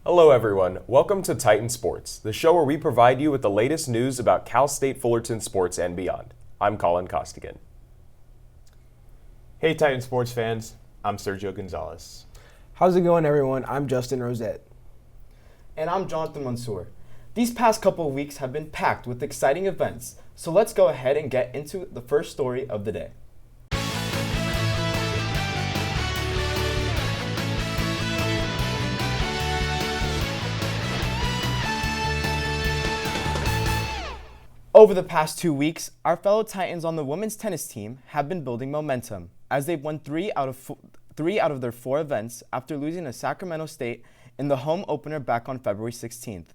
Hello everyone, welcome to Titan Sports, the show where we provide you with the latest news about Cal State Fullerton sports and beyond. I'm Colin Costigan. Hey Titan Sports fans, I'm Sergio Gonzalez. How's it going, everyone? I'm Justin Rosette. And I'm Jonathan Mansour. These past couple of weeks have been packed with exciting events, so let's go ahead and get into the first story of the day. Over the past 2 weeks, our fellow Titans on the women's tennis team have been building momentum as they've won three out of their 4 events after losing to Sacramento State in the home opener back on February 16th.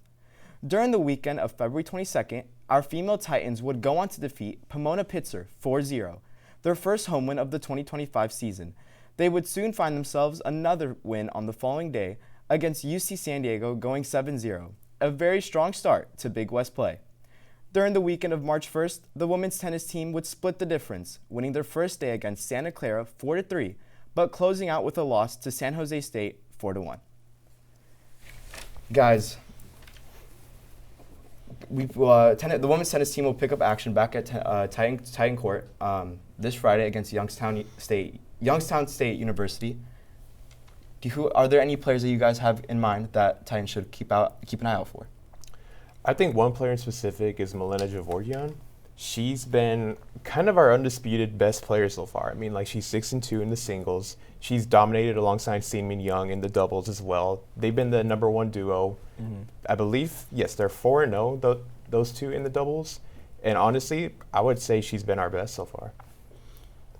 During the weekend of February 22nd, our female Titans would go on to defeat Pomona Pitzer 4-0, their first home win of the 2025 season. They would soon find themselves another win on the following day against UC San Diego, going 7-0, a very strong start to Big West play. During the weekend of March 1st, the women's tennis team would split the difference, winning their first day against Santa Clara 4-3, but closing out with a loss to San Jose State 4-1. Guys, the women's tennis team will pick up action back at Titan Court this Friday against Youngstown State University. Are there any players that you guys have in mind that Titan should keep an eye out for? I think one player in specific is Milena Gevorgyan. She's been kind of our undisputed best player so far. I mean, like, she's 6-2 in the singles. She's dominated alongside Seamin Young in the doubles as well. They've been the number one duo. Mm-hmm. I believe, yes, they're 4-0, those two in the doubles. And honestly, I would say she's been our best so far.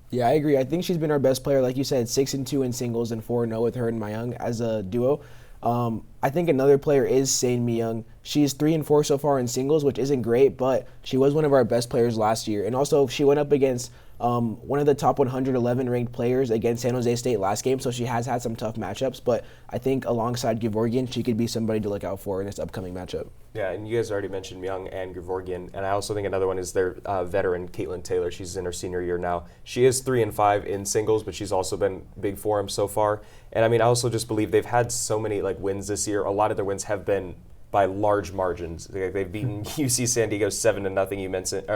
Yeah, I agree. I think she's been our best player. Like you said, 6-2 in singles and 4-0 with her and Myung as a duo. I think another player is Seamin Young. She's 3-4 so far in singles, which isn't great, but she was one of our best players last year. And also, she went up against one of the top 111 ranked players against San Jose State last game, so she has had some tough matchups. But I think alongside Gevorgyan, she could be somebody to look out for in this upcoming matchup. Yeah, and you guys already mentioned Myung and Gevorgyan, and I also think another one is their veteran, Caitlin Taylor. She's in her senior year now. She is 3-5 in singles, but she's also been big for them so far. And I mean, I also just believe they've had so many wins this year. A lot of their wins have been by large margins. They've beaten UC San Diego 7-0. You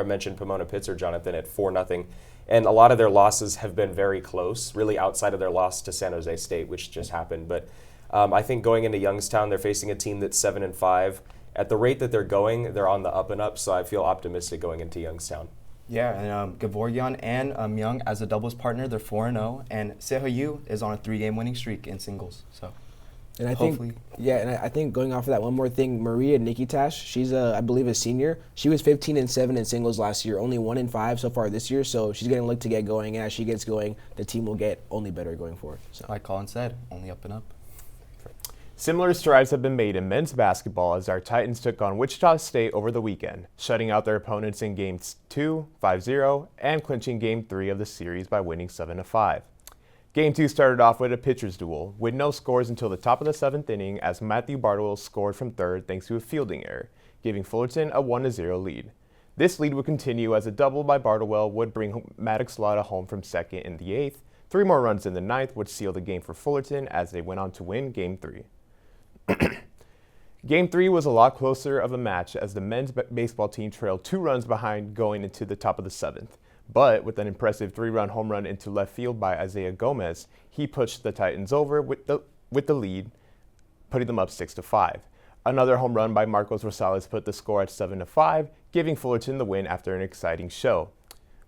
mentioned Pomona Pitzer, Jonathan, at 4-0. And a lot of their losses have been very close, really outside of their loss to San Jose State, which just happened. But I think going into Youngstown, they're facing a team that's 7-5. At the rate that they're going, they're on the up and up, so I feel optimistic going into Youngstown. Yeah, and Gevorgyan and Myung as a doubles partner, they're 4-0, and Sehoyu is on a 3-game winning streak in singles. So, and I think going off of that, one more thing, Maria Nikitash, she's I believe a senior. She was 15-7 in singles last year, only 1-5 so far this year. So she's going to look to get going, and as she gets going, the team will get only better going forward. So, like Colin said, only up and up. Similar strides have been made in men's basketball as our Titans took on Wichita State over the weekend, shutting out their opponents in Games 2, 5-0, and clinching Game 3 of the series by winning 7-5. Game 2 started off with a pitcher's duel, with no scores until the top of the 7th inning as Matthew Bartlewell scored from third thanks to a fielding error, giving Fullerton a 1-0 lead. This lead would continue as a double by Bartlewell would bring Maddox Lotta home from second in the 8th. 3 more runs in the 9th would seal the game for Fullerton as they went on to win Game 3. Game 3 was a lot closer of a match as the men's baseball team trailed 2 runs behind going into the top of the 7th. But with an impressive 3-run home run into left field by Isaiah Gomez, he pushed the Titans over with the lead, putting them up 6-5. Another home run by Marcos Rosales put the score at 7-5, giving Fullerton the win after an exciting show.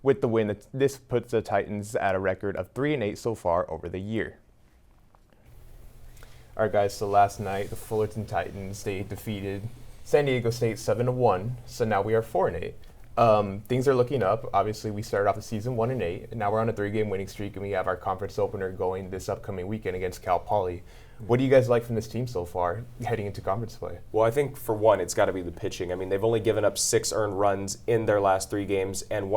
With the win, this puts the Titans at a record of 3-8 so far over the year. All right, guys, so last night, the Fullerton Titans, they defeated San Diego State 7-1, so now we are 4-8. Things are looking up. Obviously, we started off the season 1-8, and now we're on a 3-game winning streak, and we have our conference opener going this upcoming weekend against Cal Poly. What do you guys like from this team so far heading into conference play? Well, I think, for one, it's got to be the pitching. I mean, they've only given up 6 earned runs in their last 3 games, and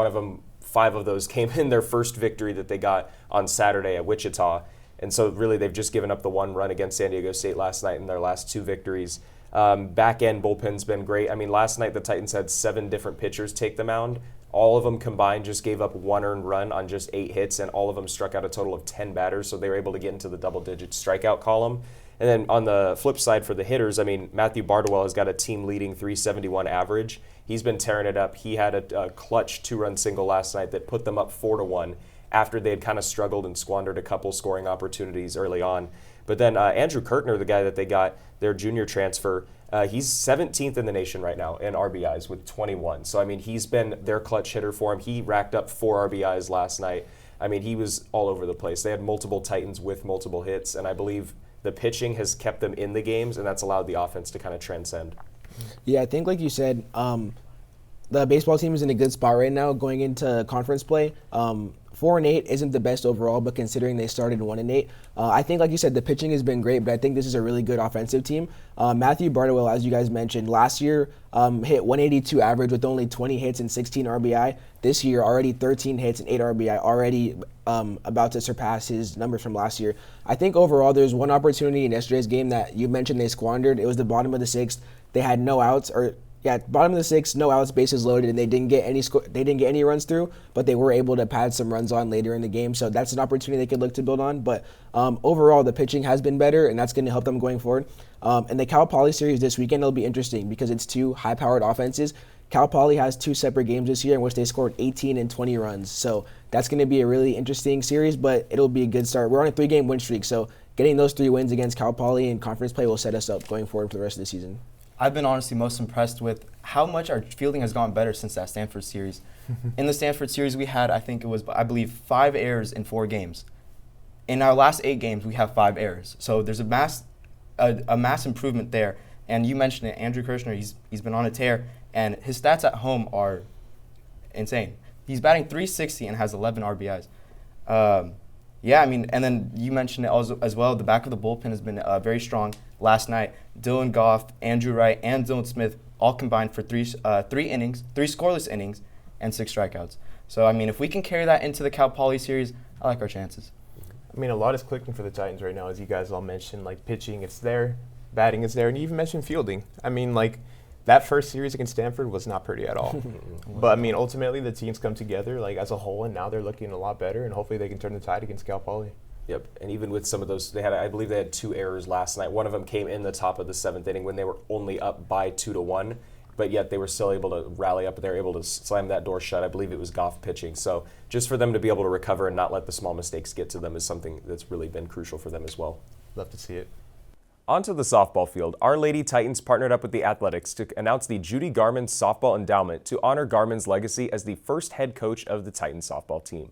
5 of those came in their first victory that they got on Saturday at Wichita. And so really they've just given up the 1 run against San Diego State last night in their last 2 victories. Back-end bullpen's been great. I mean, last night the Titans had 7 different pitchers take the mound. All of them combined just gave up 1 earned run on just 8 hits, and all of them struck out a total of 10 batters, so they were able to get into the double-digit strikeout column. And then on the flip side for the hitters, I mean, Matthew Bardwell has got a team-leading 371 average. He's been tearing it up. He had a clutch 2-run single last night that put them up 4-1 after they had kind of struggled and squandered a couple scoring opportunities early on. But then Andrew Kirtner, the guy that they got, their junior transfer, he's 17th in the nation right now in RBIs with 21. So, I mean, he's been their clutch hitter for him. He racked up 4 RBIs last night. I mean, he was all over the place. They had multiple Titans with multiple hits, and I believe the pitching has kept them in the games, and that's allowed the offense to kind of transcend. Yeah, I think like you said, the baseball team is in a good spot right now going into conference play. 4-8 isn't the best overall, but considering they started 1-8, I think, like you said, the pitching has been great, but I think this is a really good offensive team. Matthew Bardwell, as you guys mentioned, last year hit 182 average with only 20 hits and 16 RBI. This year, already 13 hits and 8 RBI, already about to surpass his numbers from last year. I think overall, there's one opportunity in yesterday's game that you mentioned they squandered. It was the bottom of the 6th. They had no outs, bottom of the 6th, no outs, bases loaded, and they didn't get any runs through, but they were able to pad some runs on later in the game. So that's an opportunity they could look to build on. But overall, the pitching has been better, and that's going to help them going forward. And the Cal Poly series this weekend will be interesting because it's 2 high-powered offenses. Cal Poly has 2 separate games this year in which they scored 18 and 20 runs. So that's going to be a really interesting series, but it'll be a good start. We're on a 3-game win streak, so getting those 3 wins against Cal Poly in conference play will set us up going forward for the rest of the season. I've been honestly most impressed with how much our fielding has gotten better since that Stanford series. In the Stanford series, we had, I believe, 5 errors in 4 games. In our last 8 games, we have 5 errors. So there's a mass improvement there. And you mentioned it, Andrew Kirshner, he's been on a tear, and his stats at home are insane. He's batting .360 and has 11 RBIs. And then you mentioned it as well. The back of the bullpen has been very strong. Last night, Dylan Goff, Andrew Wright, and Dylan Smith all combined for 3 scoreless innings, and 6 strikeouts. So, I mean, if we can carry that into the Cal Poly series, I like our chances. I mean, a lot is clicking for the Titans right now, as you guys all mentioned. Like, pitching, it's there. Batting is there. And you even mentioned fielding. I mean, like, that first series against Stanford was not pretty at all. But, I mean, ultimately, the teams come together, like, as a whole, and now they're looking a lot better, and hopefully they can turn the tide against Cal Poly. Yep, and even with some of those, I believe they had 2 errors last night. One of them came in the top of the 7th inning when they were only up by 2-1, but yet they were still able to rally up. They were able to slam that door shut. I believe it was Goff pitching. So just for them to be able to recover and not let the small mistakes get to them is something that's really been crucial for them as well. Love to see it. Onto the softball field. Our Lady Titans partnered up with the Athletics to announce the Judy Garman Softball Endowment to honor Garman's legacy as the first head coach of the Titans softball team.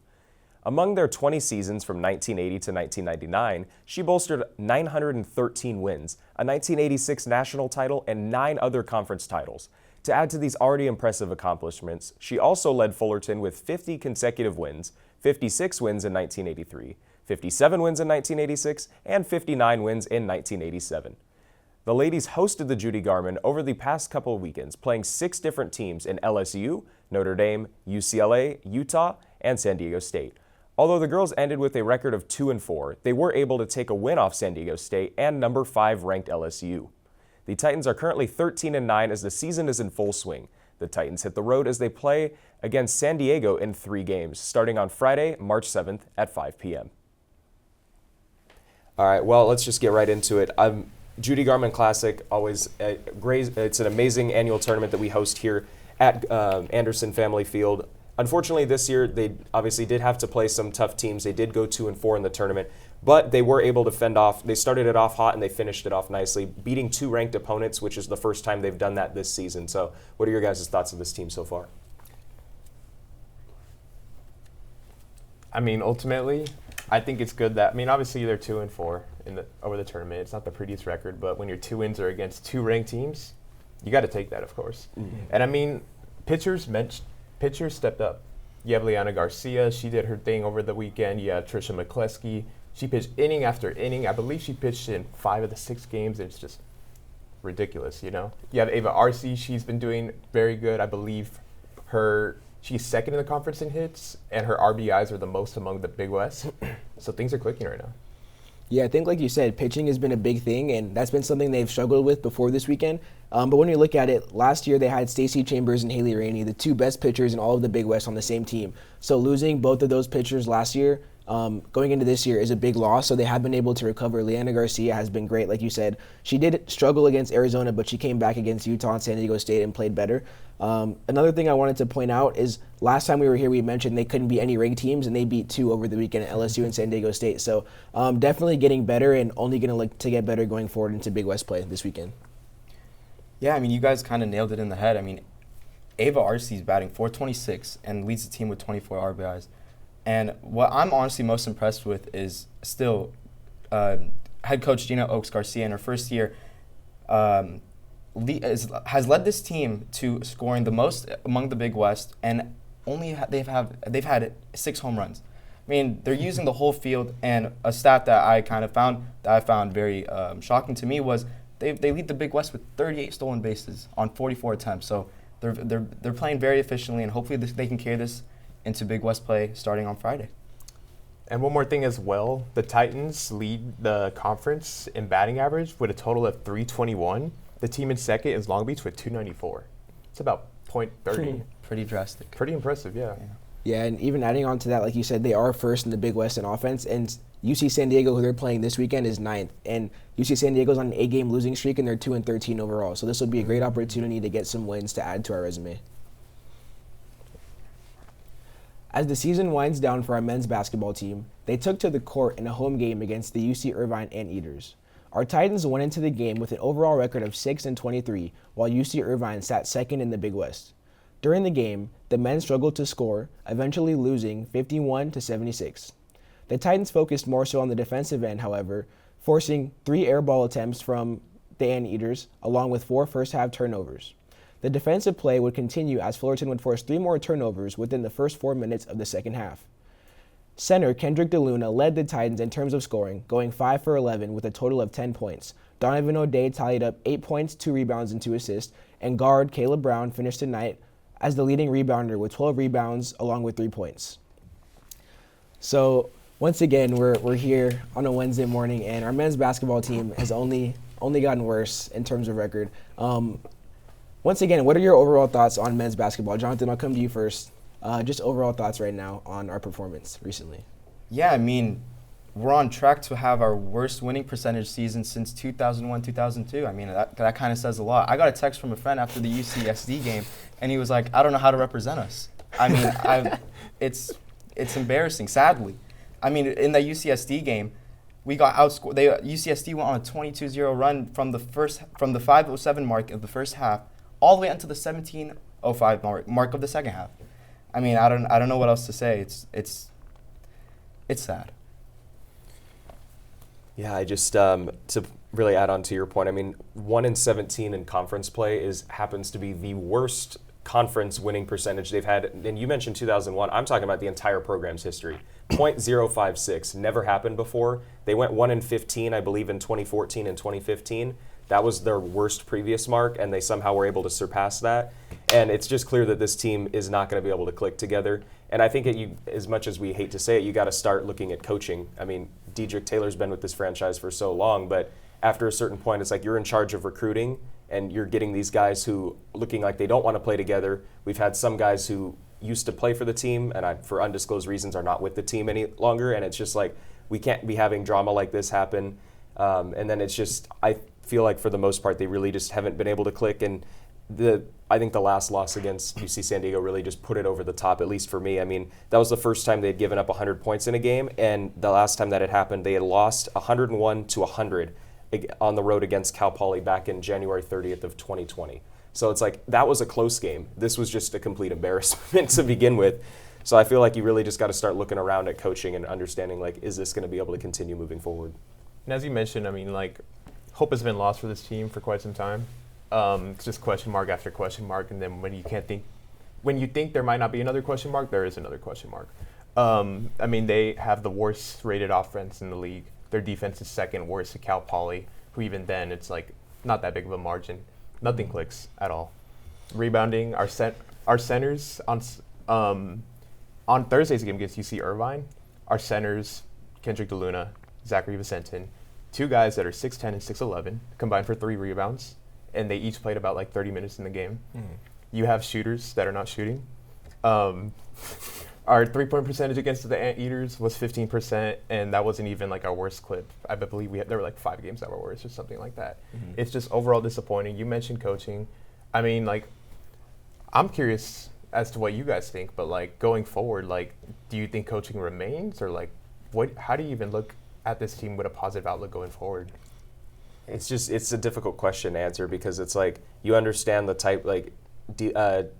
Among their 20 seasons from 1980 to 1999, she bolstered 913 wins, a 1986 national title, and 9 other conference titles. To add to these already impressive accomplishments, she also led Fullerton with 50 consecutive wins, 56 wins in 1983, 57 wins in 1986, and 59 wins in 1987. The ladies hosted the Judy Garman over the past couple of weekends, playing 6 different teams in LSU, Notre Dame, UCLA, Utah, and San Diego State. Although the girls ended with a record of 2-4, they were able to take a win off San Diego State and number 5 ranked LSU. The Titans are currently 13-9 as the season is in full swing. The Titans hit the road as they play against San Diego in 3 games, starting on Friday, March 7th at 5 p.m. All right, well, let's just get right into it. Judy Garman Classic, always great. It's an amazing annual tournament that we host here at Anderson Family Field. Unfortunately, this year, they obviously did have to play some tough teams. They did go 2-4 in the tournament, but they were able to fend off. They started it off hot, and they finished it off nicely, beating 2 ranked opponents, which is the first time they've done that this season. So what are your guys' thoughts of this team so far? I mean, ultimately, I think it's good that, I mean, obviously they're 2-4 over the tournament. It's not the prettiest record, but when your 2 wins are against 2 ranked teams, you got to take that, of course. Mm-hmm. And I mean, pitchers stepped up. You have Liana Garcia. She did her thing over the weekend. You have Trisha McCleskey. She pitched inning after inning. I believe she pitched in 5 of the 6 games. It's just ridiculous, you know. You have Ava Arce. She's been doing very good. I believe she's second in the conference in hits, and her RBIs are the most among the Big West. So things are clicking right now. Yeah, I think like you said, pitching has been a big thing, and that's been something they've struggled with before this weekend. But when you look at it, last year they had Stacey Chambers and Haley Rainey, the 2 best pitchers in all of the Big West on the same team. So losing both of those pitchers last year going into this year is a big loss, so they have been able to recover. Leanna Garcia has been great, like you said. She did struggle against Arizona, but she came back against Utah and San Diego State and played better. Another thing I wanted to point out is last time we were here, we mentioned they couldn't beat any ranked teams, and they beat 2 over the weekend at LSU and San Diego State. So definitely getting better and only going to look to get better going forward into Big West play this weekend. Yeah, I mean, you guys kind of nailed it in the head. I mean, Ava Arce is batting .426 and leads the team with 24 RBIs. And what I'm honestly most impressed with is still head coach Gina Oaks Garcia in her first year has led this team to scoring the most among the Big West, and they've had 6 home runs. I mean, they're using the whole field, and a stat that I found very shocking to me was they lead the Big West with 38 stolen bases on 44 attempts. So they're playing very efficiently, and hopefully they can carry this into Big West play starting on Friday. And one more thing as well, the Titans lead the conference in batting average with a total of .321. The team in second is Long Beach with .294. It's about .30. Pretty drastic. Pretty impressive, yeah. Yeah, and even adding on to that, like you said, they are first in the Big West in offense, and UC San Diego, who they're playing this weekend, is 9th. And UC San Diego's on an 8-game losing streak, and they're 2-13 overall. So this will be a great opportunity to get some wins to add to our resume. As the season winds down for our men's basketball team, they took to the court in a home game against the UC Irvine Anteaters. Our Titans went into the game with an overall record of 6-23, while UC Irvine sat second in the Big West. During the game, the men struggled to score, eventually losing 51-76. The Titans focused more so on the defensive end, however, forcing 3 air ball attempts from the Anteaters, along with 4 first-half turnovers. The defensive play would continue as Fullerton would force 3 more turnovers within the first 4 minutes of the second half. Center Kendrick DeLuna led the Titans in terms of scoring, going 5 for 11 with a total of 10 points. Donovan O'Day tallied up 8 points, 2 rebounds, and 2 assists, and guard Caleb Brown finished the night as the leading rebounder with 12 rebounds along with 3 points. So once again, we're here on a Wednesday morning, and our men's basketball team has only gotten worse in terms of record. Once again, what are your overall thoughts on men's basketball? Jonathan, I'll come to you first. Just overall thoughts right now on our performance recently. Yeah, I mean, we're on track to have our worst winning percentage season since 2001-2002. I mean, that kind of says a lot. I got a text from a friend after the UCSD game, and he was like, I don't know how to represent us. I mean, it's embarrassing, sadly. I mean, in the UCSD game, we got outscored. UCSD went on a 22-0 run from the 5:07 mark of the first half all the way into the 17:05 mark of the second half. I mean, I don't know what else to say. It's sad. Yeah, I just to really add on to your point. I mean, 1-17 in conference play happens to be the worst conference winning percentage they've had. And you mentioned 2001. I'm talking about the entire program's history. .056 never happened before. They went 1-15, I believe, in 2014 and 2015. That was their worst previous mark, and they somehow were able to surpass that. And it's just clear that this team is not going to be able to click together. And I think as much as we hate to say it, you got to start looking at coaching. I mean, Dedrick Taylor's been with this franchise for so long, but after a certain point, it's like you're in charge of recruiting, and you're getting these guys who looking like they don't want to play together. We've had some guys who used to play for the team and for undisclosed reasons are not with the team any longer, and it's just like we can't be having drama like this happen. And then it's just, I feel like for the most part they really just haven't been able to click, and I think the last loss against UC San Diego really just put it over the top, at least for me. I mean, that was the first time they had given up 100 points in a game, and the last time that had happened they had lost 101-100 on the road against Cal Poly back in January 30th of 2020. So it's like, that was a close game. This was just a complete embarrassment to begin with. So I feel like you really just got to start looking around at coaching and understanding, like, is this going to be able to continue moving forward? And as you mentioned, I mean, like, hope has been lost for this team for quite some time. It's just question mark after question mark, and then when you think there might not be another question mark, there is another question mark. I mean, they have the worst rated offense in the league. Their defense is second worst to Cal Poly, who even then it's like not that big of a margin. Nothing clicks at all. Rebounding, our centers on Thursday's game against UC Irvine, our centers, Kendrick DeLuna, Zachary Vicentin, 2 guys that are 6'10 and 6'11, combined for 3 rebounds, and they each played about like 30 minutes in the game. You have shooters that are not shooting. Our Our three-point percentage against the Anteaters was 15%, and that wasn't even like our worst clip. I believe there were like 5 games that were worse or something like that. Mm-hmm. It's just overall disappointing. You mentioned coaching. I mean, like, I'm curious as to what you guys think, but like going forward, like, do you think coaching remains, or like, how do you even look at this team with a positive outlook going forward? It's a difficult question to answer because it's like you understand the type, like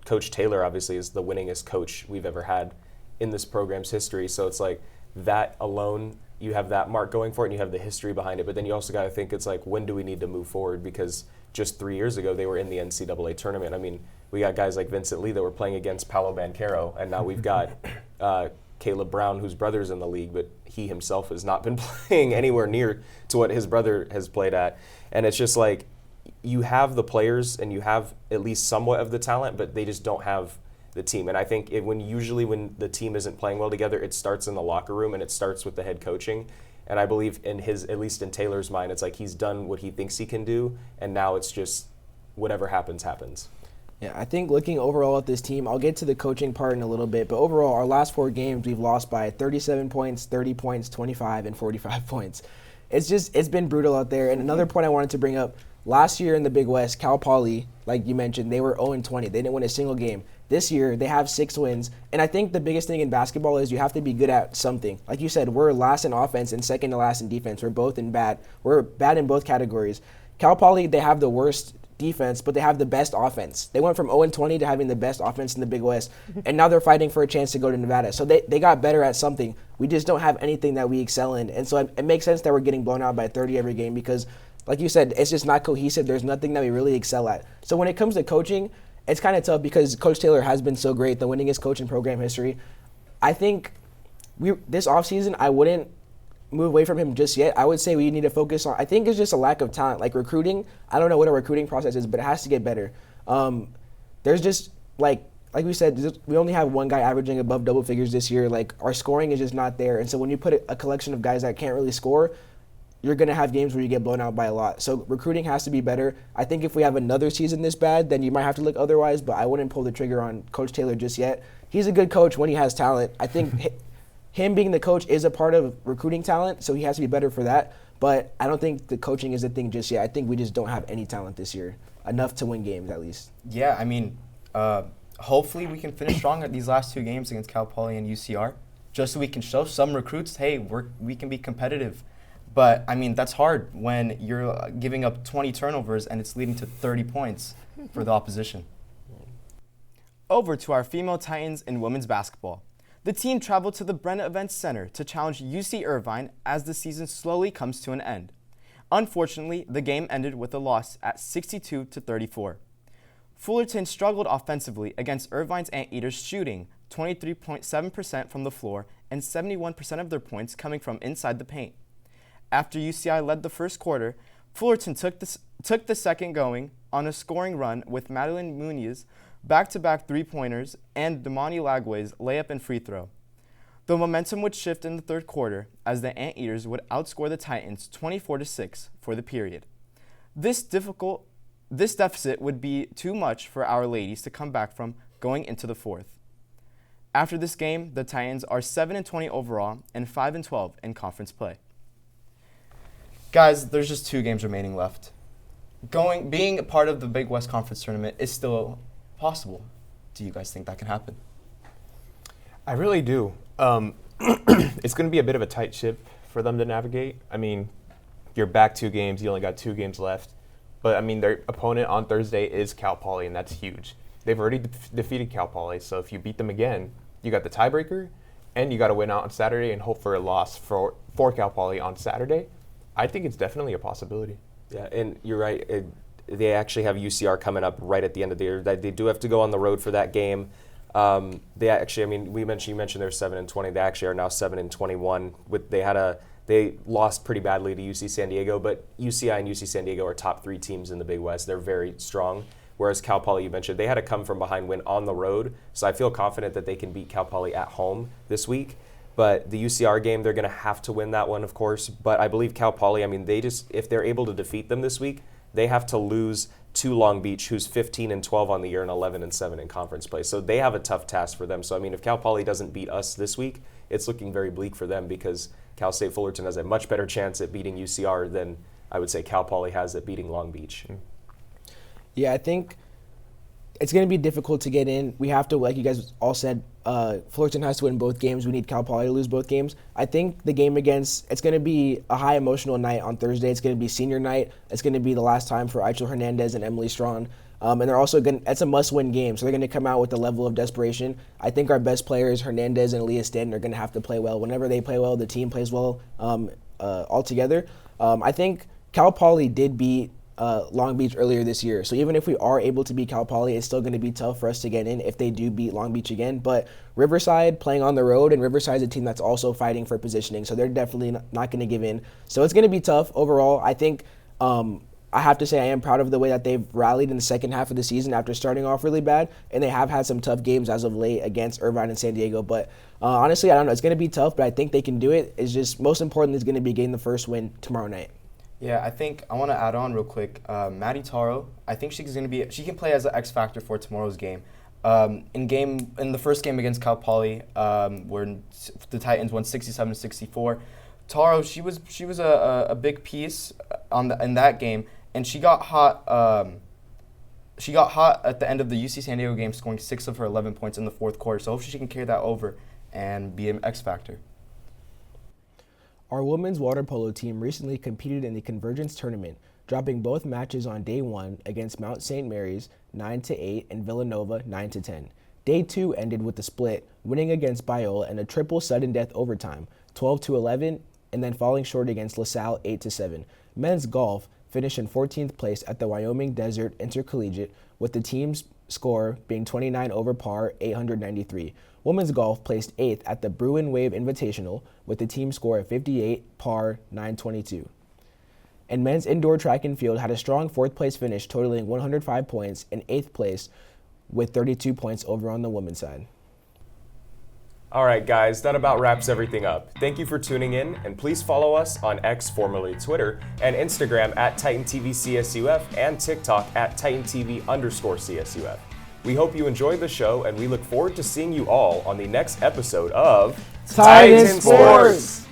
Coach Taylor obviously is the winningest coach we've ever had in this program's history. So it's like that alone, you have that mark going for it and you have the history behind it. But then you also got to think it's like, when do we need to move forward? Because just 3 years ago, they were in the NCAA tournament. I mean, we got guys like Vincent Lee that were playing against Paolo Banchero, and now we've got Caleb Brown, whose brother's in the league, but he himself has not been playing anywhere near to what his brother has played at. And it's just like, you have the players and you have at least somewhat of the talent, but they just don't have the team. And I think when the team isn't playing well together, it starts in the locker room and it starts with the head coaching. And I believe at least in Taylor's mind, it's like he's done what he thinks he can do, and now it's just whatever happens, happens. Yeah, I think looking overall at this team, I'll get to the coaching part in a little bit, but overall, our last 4 games, we've lost by 37 points, 30 points, 25, and 45 points. It's been brutal out there. And another point I wanted to bring up, last year in the Big West, Cal Poly, like you mentioned, they were 0-20. They didn't win a single game. This year, they have 6 wins. And I think the biggest thing in basketball is you have to be good at something. Like you said, we're last in offense and second to last in defense. We're bad in both categories. Cal Poly, they have the worst defense, but they have the best offense. They went from 0-20 to having the best offense in the Big West, and now they're fighting for a chance to go to Nevada. So they got better at something. We just don't have anything that we excel in. And so it makes sense that we're getting blown out by 30 every game because, like you said, it's just not cohesive. There's nothing that we really excel at. So when it comes to coaching, it's kind of tough because Coach Taylor has been so great, the winningest coach in program history. I think this offseason, I wouldn't move away from him just yet. I would say we need to focus on, I think it's just a lack of talent. Like recruiting, I don't know what a recruiting process is, but it has to get better. There's just, like we said, we only have one guy averaging above double figures this year. Like, our scoring is just not there. And so when you put a collection of guys that can't really score, you're going to have games where you get blown out by a lot. So recruiting has to be better. I think if we have another season this bad, then you might have to look otherwise, but I wouldn't pull the trigger on Coach Taylor just yet. He's a good coach when he has talent. I think him being the coach is a part of recruiting talent, so he has to be better for that. But I don't think the coaching is the thing just yet. I think we just don't have any talent this year, enough to win games at least. Yeah, I mean, hopefully we can finish strong at these last 2 games against Cal Poly and UCR, just so we can show some recruits, hey, we can be competitive. But, I mean, that's hard when you're giving up 20 turnovers and it's leading to 30 points for the opposition. Over to our female Titans in women's basketball. The team traveled to the Brenna Events Center to challenge UC Irvine as the season slowly comes to an end. Unfortunately, the game ended with a loss at 62-34. Fullerton struggled offensively against Irvine's Anteaters, shooting 23.7% from the floor and 71% of their points coming from inside the paint. After UCI led the first quarter, Fullerton took the second going on a scoring run with Madeline Muniz back-to-back three-pointers and Damani Lagway's layup and free throw. The momentum would shift in the third quarter as the Anteaters would outscore the Titans 24-6 for the period. This deficit would be too much for our ladies to come back from going into the fourth. After this game, the Titans are 7-20 overall and 5-12 in conference play. Guys, there's just 2 games remaining left. Being a part of the Big West Conference tournament is still possible. Do you guys think that can happen? I really do. It's going to be a bit of a tight ship for them to navigate. I mean, you're back 2 games. You only got 2 games left. But, I mean, their opponent on Thursday is Cal Poly, and that's huge. They've already defeated Cal Poly, so if you beat them again, you got the tiebreaker, and you got to win out on Saturday and hope for a loss for Cal Poly on Saturday. I think it's definitely a possibility. Yeah, and you're right. They actually have UCR coming up right at the end of the year. They do have to go on the road for that game. They actually, I mean, you mentioned they're 7-20. They actually are now 7-21. They lost pretty badly to UC San Diego, but UCI and UC San Diego are top 3 teams in the Big West. They're very strong. Whereas Cal Poly, you mentioned, they had a come from behind win on the road. So I feel confident that they can beat Cal Poly at home this week. But the UCR game, they're going to have to win that one, of course. But I believe Cal Poly, I mean, if they're able to defeat them this week, they have to lose to Long Beach, who's 15-12 on the year and 11-7 in conference play. So they have a tough task for them. So I mean, if Cal Poly doesn't beat us this week, it's looking very bleak for them because Cal State Fullerton has a much better chance at beating UCR than I would say Cal Poly has at beating Long Beach. Yeah, I think it's going to be difficult to get in. We have to, like you guys all said, Fullerton has to win both games. We need Cal Poly to lose both games. I think the game it's going to be a high emotional night on Thursday. It's going to be senior night. It's going to be the last time for Aichel Hernandez and Emily Strawn. And they're also it's a must-win game, so they're going to come out with a level of desperation. I think our best players, Hernandez and Aaliyah Stanton, are going to have to play well. Whenever they play well, the team plays well all together. I think Cal Poly did beat Long Beach earlier this year. So even if we are able to beat Cal Poly, it's still going to be tough for us to get in if they do beat Long Beach again. But Riverside playing on the road, and Riverside's a team that's also fighting for positioning, so they're definitely not going to give in. So it's going to be tough overall. I think I have to say I am proud of the way that they've rallied in the second half of the season after starting off really bad, and they have had some tough games as of late against Irvine and San Diego. But honestly, I don't know. It's going to be tough, but I think they can do it. It's just most important is going to be getting the first win tomorrow night. Yeah, I think I want to add on real quick. Maddie Taro, I think she can play as an X factor for tomorrow's game. In the first game against Cal Poly, where the Titans won 67-64, Taro, she was a big piece in that game, and she got hot. She got hot at the end of the UC San Diego game, scoring 6 of her 11 points in the fourth quarter. So hopefully she can carry that over and be an X factor. Our women's water polo team recently competed in the Convergence tournament, dropping both matches on day 1 against Mount St. Mary's 9-8 and Villanova 9-10. Day 2 ended with a split, winning against Biola and a triple sudden death overtime, 12-11, and then falling short against LaSalle 8-7. Men's golf finished in 14th place at the Wyoming Desert Intercollegiate, with the team's score being 29 over par, 893. Women's golf placed 8th at the Bruin Wave Invitational with the team score of 58, par 922. And men's indoor track and field had a strong 4th place finish, totaling 105 points, and 8th place with 32 points over on the women's side. All right, guys, that about wraps everything up. Thank you for tuning in, and please follow us on X, formerly Twitter, and Instagram at TitanTVCSUF and TikTok at TitanTV_CSUF. We hope you enjoyed the show, and we look forward to seeing you all on the next episode of Titan Sports.